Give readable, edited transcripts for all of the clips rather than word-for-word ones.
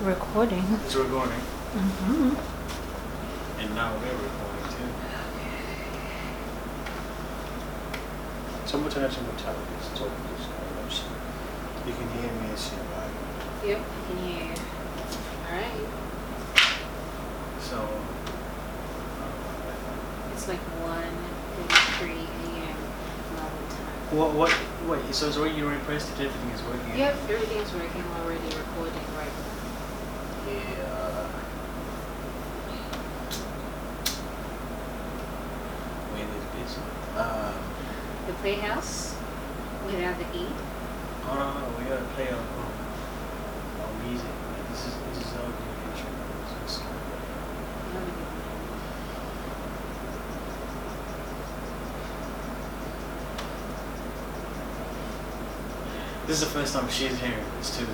Recording. It's recording. Mm-hmm. And now we're recording too. So much attention with television. So you can hear me and shit, right? Yep, I can hear you. Alright. So It's like 1:33 a.m. Mountain time. Wait, so it's already pressed that everything is working? Yep, everything's working already, recording right now. Yeah. When is busy? The Playhouse without the E. Oh no, we gotta play our music. This is our new intro. This is the first time she's hearing this too.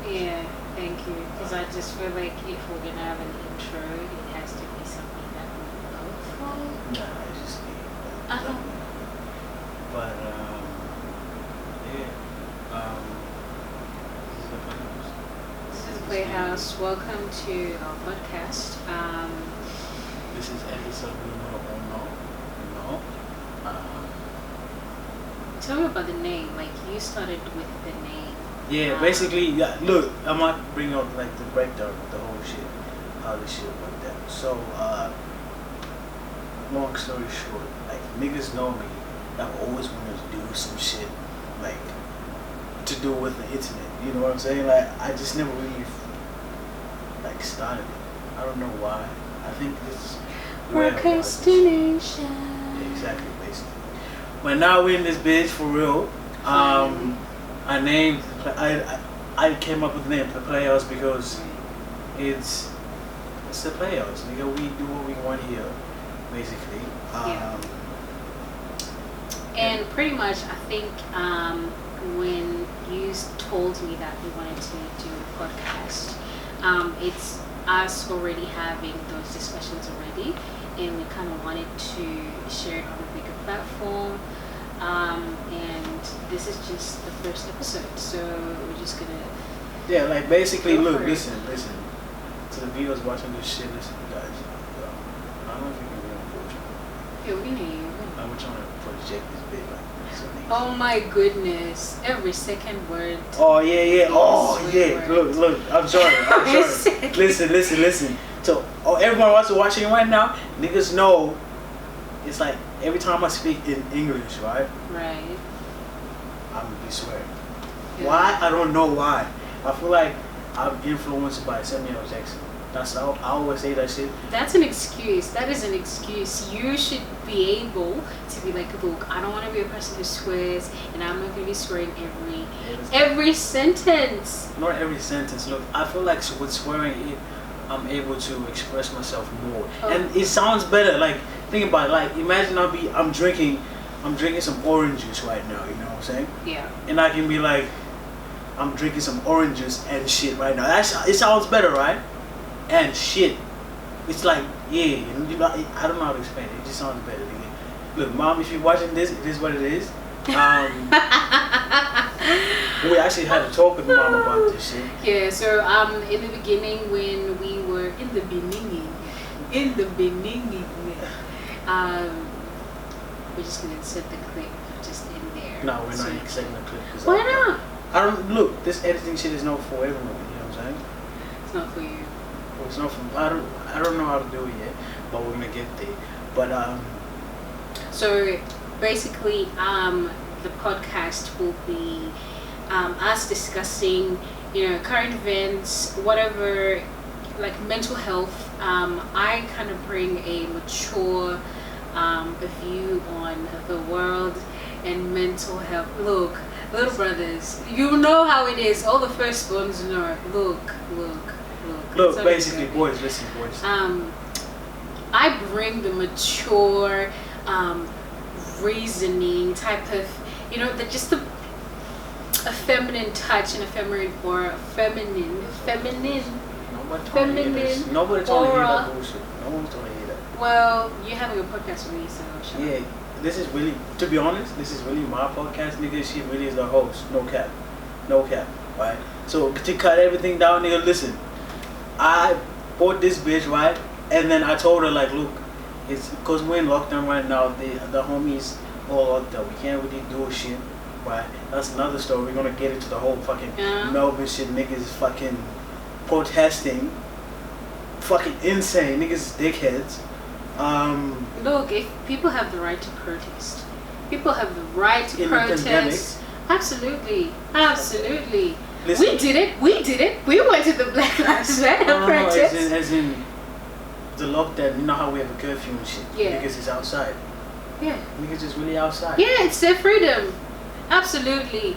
Yeah, thank you. Because I just feel like if we're gonna have an intro, it has to be something that we love for. Nah, it's just me. Uh-huh. But yeah. This is the Playhouse. Welcome to our podcast. This is episode no. Tell me about the name. Like you started with the name. Yeah, basically, yeah. Look, I might bring up like the breakdown of the whole shit, how this shit went down. So, long story short, like niggas know me. I've always wanted to do some shit, like to do with the internet. You know what I'm saying? Like I just never really like started it. I don't know why. I think it's Procrastination. Yeah, exactly, basically. But now we're in this bitch for real. I came up with the name the Playhouse because it's the Playhouse. Nigga, we do what we want here, basically. Yeah. And pretty much, I think when you told me that we wanted to do a podcast, it's us already having those discussions already, and we kind of wanted to share it on a bigger platform. And this is just the first episode, so we're just gonna. Yeah, like basically, look, listen. To the viewers watching this shit, listen, guys. I don't know if you can hear unfortunately. Yeah, we can hear you. I'm trying to project this bit like. Oh my goodness! Every second word. Oh yeah. Oh yeah. Look. I'm sorry. Listen. So, everyone watching right now, niggas know. It's like every time I speak in English, right? Right. I'm gonna be swearing. Yeah. Why? I don't know why. I feel like I'm influenced by Samuel Jackson. That's how I always say that shit. That's an excuse. That is an excuse. You should be able to be like, look, I don't want to be a person who swears, and I'm not gonna be swearing every sentence. Not every sentence. Look, I feel like with swearing, I'm able to express myself more, and it sounds better. Like think about it. Like imagine I'm drinking some orange juice right now. You know what I'm saying? Yeah. And I can be like, I'm drinking some orange juice and shit right now. It sounds better, right? And shit. It's like, yeah, you know, I don't know how to explain it. It just sounds better. Look, Mom, if you're watching this, it is what it is. We actually had a talk with Mom about this shit. Yeah, so in the beginning when we were in the beginning, we're just gonna insert the clip just in there. No, we're not inserting the clip. Why not? I don't look. This editing shit is not for everyone. You know what I'm saying? It's not for you. Well, it's not for. I don't know how to do it yet, but we're gonna get there. But So basically, the podcast will be us discussing, current events, whatever, like mental health. I kind of bring a mature view on the world and mental health. Look, little brothers, you know how it is. All the firstborns know. Look. Look, basically, boys, listen, boys. I bring the mature, reasoning type of, just a feminine touch and a feminine What told you this? feminine Nobody told you aura. that bullshit. No one told you that. Well, you're having a podcast with me, so shut up. Yeah, this is really, to be honest, this is really my podcast, nigga. She really is the host. No cap. No cap. Right? So, to cut everything down, nigga, listen. I bought this bitch, right? And then I told her, like, look, it's because we're in lockdown right now. The homies all locked up. We can't really do shit, right? That's another story. We're gonna get into the whole fucking Melbourne shit. Niggas fucking protesting. Fucking insane. Niggas is dickheads. Look, if people have the right to protest, people have the right to In the protest. Absolutely, absolutely. Listen, We did it. We did it. We went to the Black Lives Matter no, protest. as in the lockdown. You know how we have a curfew and shit. Yeah. Niggas is outside. Yeah. Niggas is really outside. Yeah, it's their freedom. Absolutely.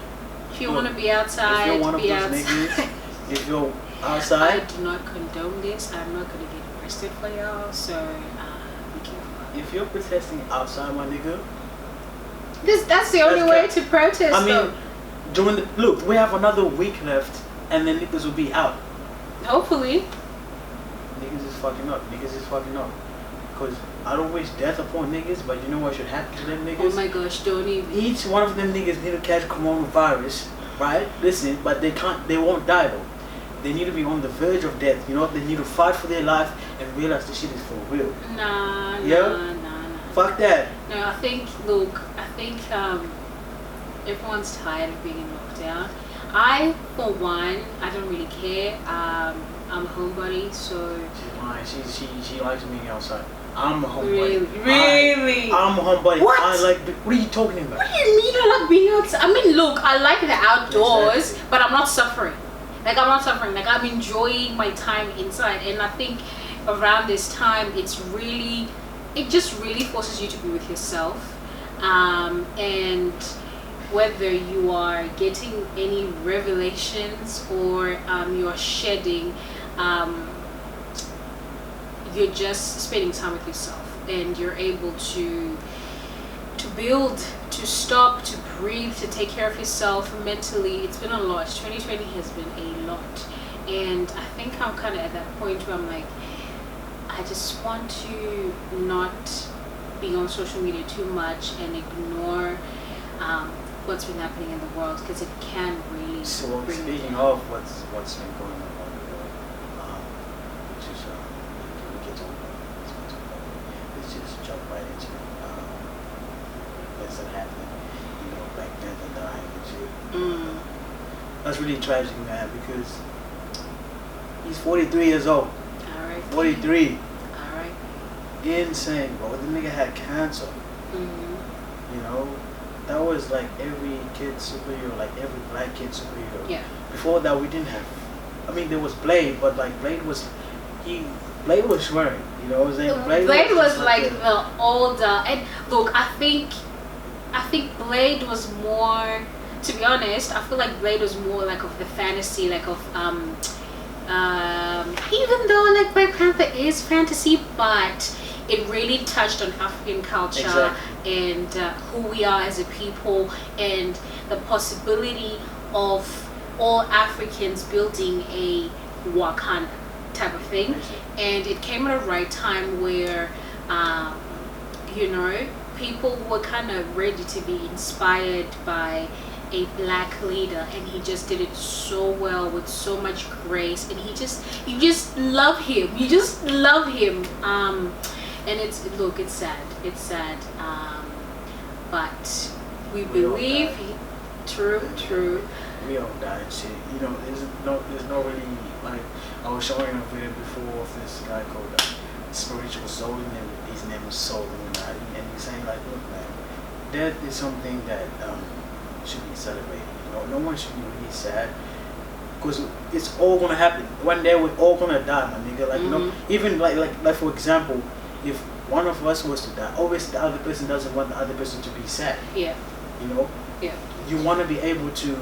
If you Look, want to be outside, if you're one of be those outside. niggas, if you're I outside, do not condone this. I'm not gonna get arrested for y'all. So be careful. if you're protesting outside, my nigga. That's the only That's way cap. to protest. I though. mean, look, we have another week left, and then niggas will be out. Hopefully. Niggas is fucking up. Niggas is fucking up. Cause I don't wish death upon niggas, but you know what should happen to them niggas? Oh my gosh, don't even. Each one of them niggas need to catch coronavirus, right? Listen, but they can't. They won't die though. They need to be on the verge of death. You know, they need to fight for their life and realize this shit is for real. Nah. Fuck that. No, I think everyone's tired of being in lockdown. I, for one, I don't really care. I'm a homebody, so. She's lying. She likes being outside. I'm a homebody. Really? I'm a homebody. What? I like. What are you talking about? What do you mean I like being outside? I mean, look, I like the outdoors, Exactly. but I'm not suffering. Like, I'm not suffering. Like, I'm enjoying my time inside. And I think around this time, it just really forces you to be with yourself. And whether you are getting any revelations or you are shedding, you're just spending time with yourself, and you're able to build, to stop, to breathe, to take care of yourself mentally. It's been a lot. 2020 has been a lot, and I think I'm kind of at that point where I'm like, I just want to not be on social media too much and ignore what's been happening in the world, because it can really So bring me speaking down. of what's been going on in the world, which is we can talk about it. Let's just jump right into it. What's that happening? You know, Black Panther dying and shit. That's really tragic, man, because he's 43 years old. Alright. 43. Alright. Insane, bro. The nigga had cancer. You know, that was like every kid superhero, like every black kid superhero. Yeah. Before that, we didn't have. I mean, there was Blade, but like Blade was swearing. You know what I'm saying? Blade was just like the older, and look, I think Blade was more. To be honest, I feel like Blade was more like of the fantasy, like of even though like Black Panther is fantasy, but it really touched on African culture. Exactly. And who we are as a people, and the possibility of all Africans building a Wakanda type of thing. And it came at a right time where you know, people were kind of ready to be inspired by a black leader, and he just did it so well with so much grace, and you just love him. You just love him. And it's sad, but we believe true. We all died and shit. You know, there's no really, like, I was showing a video before of this guy called Spiritual Soul, and his name is Soul Illuminati, and he's saying like, look, man, death is something that should be celebrated. You know, no one should be really sad, because it's all gonna happen. One day we're all gonna die, my nigga. Like, you know, even like for example, if one of us was to die, obviously the other person doesn't want the other person to be sad. Yeah. You know? Yeah. You want to be able to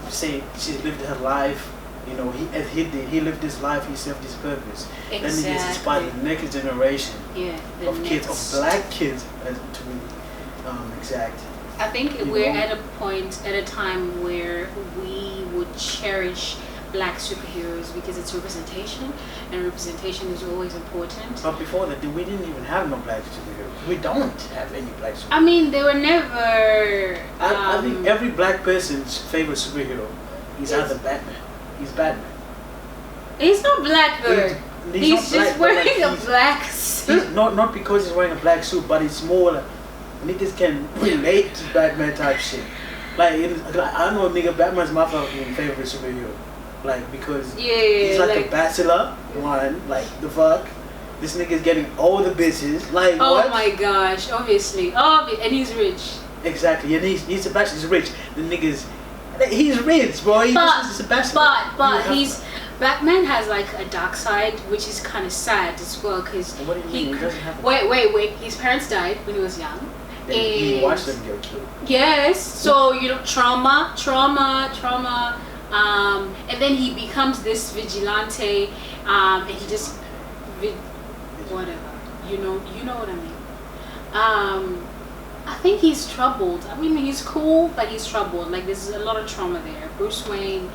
say she lived her life, you know, he lived his life, he served his purpose. Exactly. Then he gets inspired the next generation of kids, of black kids, to be exact. I think we're at a time where we would cherish black superheroes because it's representation, and representation is always important. But before that, we didn't even have no black superheroes. We don't have any black superheroes. I mean, they were never. I think every black person's favorite superhero is either Batman. He's Batman. He's not black though. He's not just black, but wearing like a black suit. He's not because he's wearing a black suit, but it's more like niggas can relate to Batman type shit. Like, I know, nigga, Batman's my fucking favorite superhero. Like, because he's like a bachelor, one, like, the fuck. This nigga's getting all the bitches. Like, oh what? my gosh, obviously. And he's rich. Exactly, and he's a bachelor, he's rich. The nigga's, he's rich, bro. He's a bachelor. But Batman has like a dark side, which is kind of sad as well, because what do you mean? He doesn't have wait. His parents died when he was young. And he watched them get killed. Yes, so trauma. And then he becomes this vigilante, and he just whatever. You know what I mean. I think he's troubled. I mean, he's cool, but he's troubled. Like, there's a lot of trauma there. Bruce Wayne,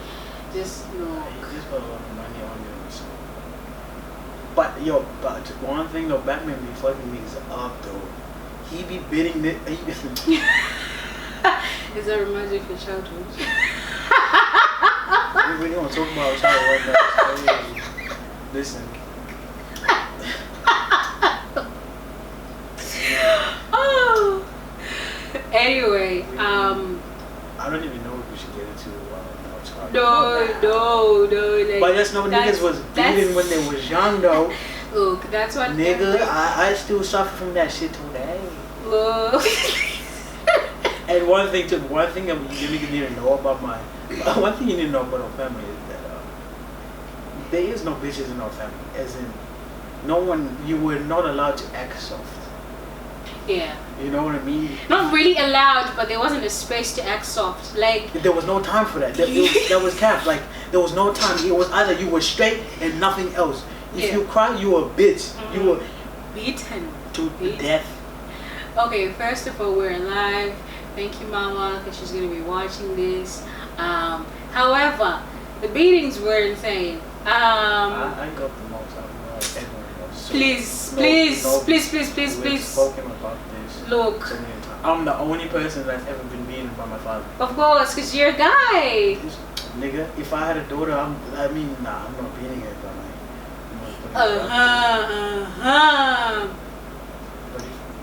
just He just put a lot of money on him. So. But one thing though, Batman be fucking niggas up though. He be bidding the. Is that reminds you of your childhood? We really want to talk about our childhood right now. Listen. Oh. Anyway, I don't even know if we should get into no. Like, but that's no niggas was beating when they was young though. Look, that's what. Nigga, I still suffer from that shit today. Look. And one thing you niggas need to know about one thing you need to know about our family is that there is no bitches in our family. As in, you were not allowed to act soft. Yeah. You know what I mean? Not really allowed, but there wasn't a space to act soft. Like, there was no time for that. That was capped. Like, there was no time. It was either you were straight and nothing else. If you cried, you were a bitch. Mm-hmm. You were beaten to death. Okay, first of all, we're alive. Thank you, Mama, because she's gonna be watching this. However, the beatings were insane. I got the most out of everyone else. Please. We've spoken about this. Look, so many times. I'm the only person that's ever been beaten by my father. Of course, because you're a guy. Nigga, if I had a daughter, I'm not beating her, but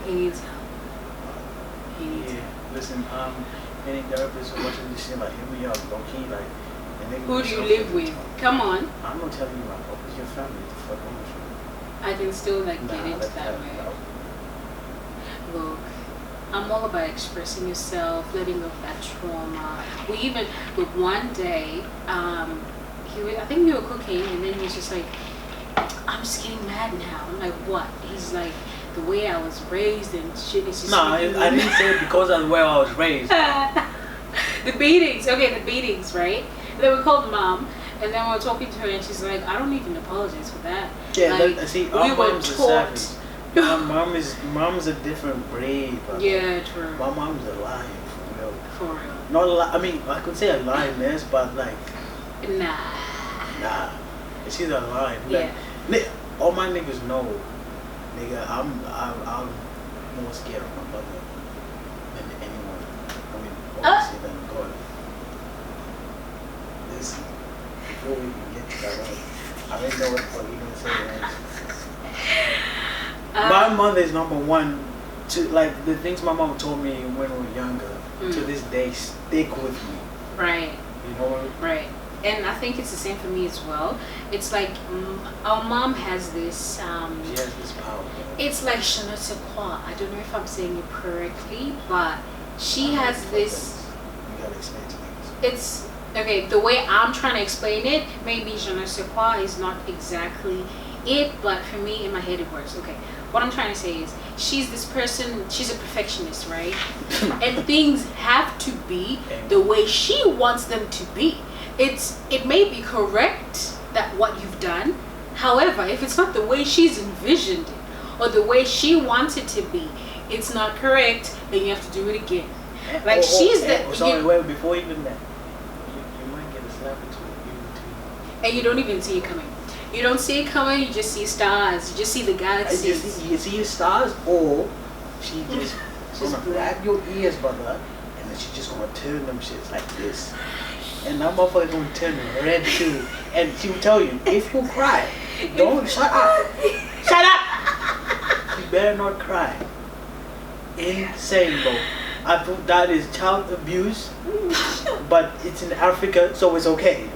He needs help. Listen, any therapists are watching this shit, like, hit me up, low key, like. Who do you live with? Come on. I'm not telling you, like, it's your family. The fuck on with you? I can still get into that way. Look, I'm all about expressing yourself, letting go of that trauma. One day, I think we were cooking, and then he was just like, I'm just getting mad now. I'm like, what? He's like, the way I was raised and shit is just... No, I didn't say it because of the way I was raised. The beatings, right? And then we called mom, and then we were talking to her, and she's like, I don't even apologize for that. Yeah, like, see, our moms are savage. My mom's a different breed. Yeah, true. My mom's a lion, for real. For real. Not a I mean, I could say a lioness, but like... Nah. She's a lion. Yeah. Like, all my niggas know, nigga, I'm more scared of my mother than anyone. I mean, obviously than God. Listen, before we can get to that, I didn't know what the fuck you gonna say. Right? My mother is number one. Like, the things my mom told me when we were younger, to this day stick with me. Right. You know? Right. And I think it's the same for me as well. It's like our mom has this. She has this power. It's like je ne sais quoi. I don't know if I'm saying it correctly, but she has this. You gotta explain to me. It's okay. The way I'm trying to explain it, maybe je ne sais quoi is not exactly it, but for me in my head it works. Okay. What I'm trying to say is, she's this person. She's a perfectionist, right? And things have to be the way she wants them to be. It may be correct that what you've done, however, if it's not the way she's envisioned it or the way she wants it to be, it's not correct, then you have to do it again. Like, she's the... Sorry, wait, before even that, you might get a slap or two. and you don't even see it coming. You don't see it coming. You just see stars. You just see the galaxies. You see stars, or she just gonna grab your ears, brother, and then she's just gonna turn them shits like this, and that motherfucker gonna turn red too, and she will tell you if you cry, don't shut up, shut up. You better not cry. Insane, bro. I thought that is child abuse, but it's in Africa, so it's okay.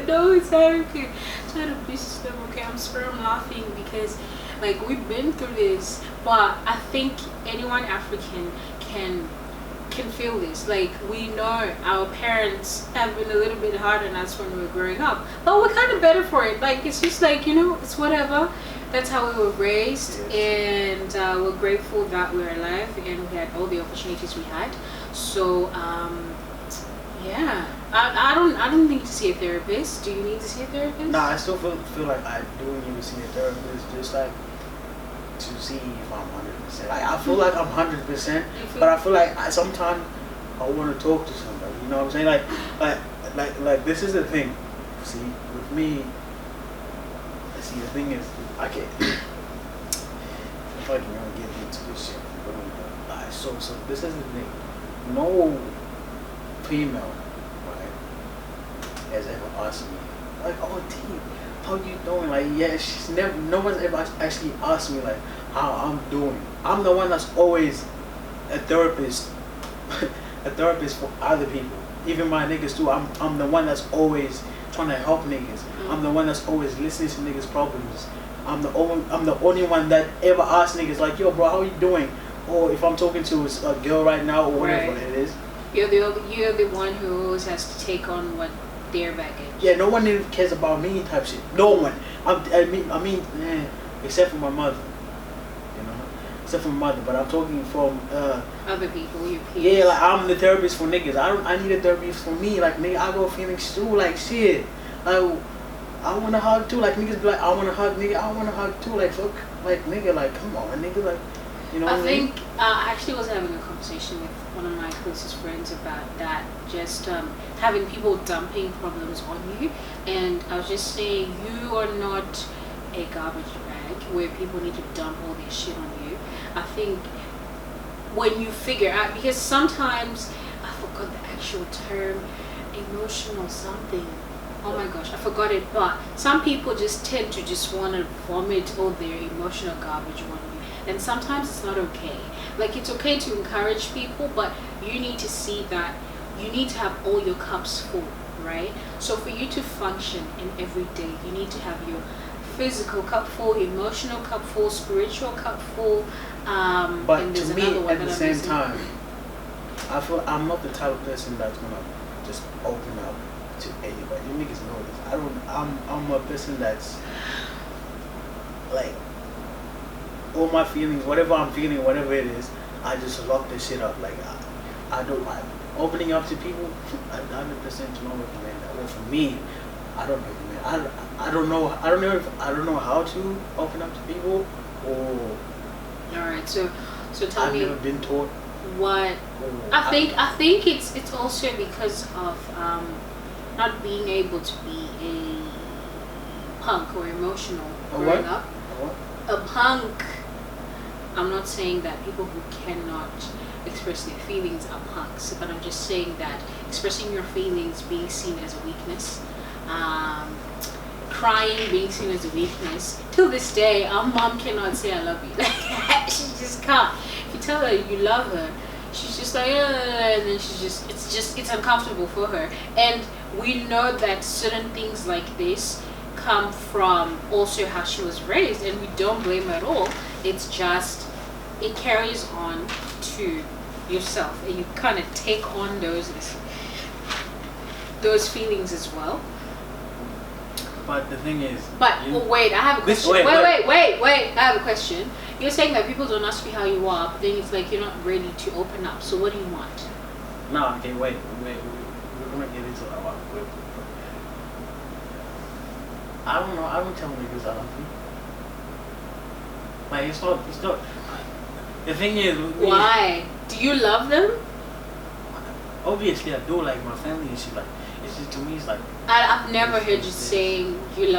No, it's not okay. Child abuse is never okay. I'm laughing because, like, we've been through this, but I think anyone African can feel this. Like, we know our parents have been a little bit hard on us when we were growing up, but we're kind of better for it. Like, it's just like, you know, it's whatever. That's how we were raised, and we're grateful that we're alive and we had all the opportunities we had. So yeah, I don't need to see a therapist. Do you need to see a therapist? Nah, I still feel like I do need to see a therapist, just like to see if I'm 100%. Like, I feel like I'm 100%, but I feel like sometimes I want to talk to somebody. You know what I'm saying? Like this is the thing. See, with me. See, the thing is, I can't. If I can really get into this shit, so this is the thing. No female, right, has ever asked me, like, oh, T, how you doing? Like, yeah, she's never. No one's ever actually asked me like how I'm doing. I'm the one that's always a therapist, a therapist for other people. Even my niggas too. I'm the one that's always trying to help niggas. I'm the one that's always listening to niggas' problems. I'm the only one that ever asks niggas like, yo, bro, how you doing? Or if I'm talking to a girl right now or whatever it is. You're the one who always has to take on what their baggage. Yeah, no one even cares about me type shit. No one. I mean, except for my mother. You know, except for my mother. But I'm talking from other people, your peers. Yeah, like, I'm the therapist for niggas. I need a therapist for me. Like, nigga, I go feelings too. Like, shit. I want to hug too. Like, niggas be like, I want to hug, nigga. I want to hug too. Like, fuck. Like, nigga, like, come on, nigga. Like, you know what I mean? I actually was having a conversation with one of my closest friends about that. Just having people dumping problems on you. And I was just saying, you are not a garbage bag where people need to dump all their shit on you. I think when you figure out, because sometimes, I forgot the actual term, emotional something. Oh my gosh, I forgot it. But some people just tend to just want to vomit all their emotional garbage on you. And sometimes it's not okay. Like, it's okay to encourage people, but you need to see that you need to have all your cups full, right? So for you to function in every day, you need to have your physical cup full, emotional cup full, spiritual cup full. But and to me, at the same time, I feel I'm not the type of person that's gonna just open up to anybody. You niggas know this. I'm a person that's like, all my feelings, whatever I'm feeling, whatever it is, I just lock this shit up. Like, I don't like opening up to people. I 100% don't recommend that. Well, for me, I don't recommend. I don't know. I don't know how to open up to people. Or all right. So tell me. I've never been taught. What I think it's also because of not being able to be a punk or emotional growing up. A punk. I'm not saying that people who cannot express their feelings are punks, but I'm just saying that expressing your feelings being seen as a weakness, crying being seen as a weakness. Till this day, our mom cannot say I love you. Like, she just can't. If you tell her you love her, she's just like, and then it's uncomfortable for her. And we know that certain things like this come from also how she was raised, and we don't blame her at all. It's just, it carries on to yourself, and you kind of take on those feelings as well. But the thing is, wait, I have a question. Wait, I have a question. You're saying that people don't ask you how you are, but then it's like you're not ready to open up. So what do you want? No, okay, wait. We're gonna get into that one. I don't know. I don't tell niggas I love you. Like, it's not. The thing is, why? Do you love them? Obviously, I do. Like, my family and shit. Like, It's just, to me, it's like I've never heard you saying you love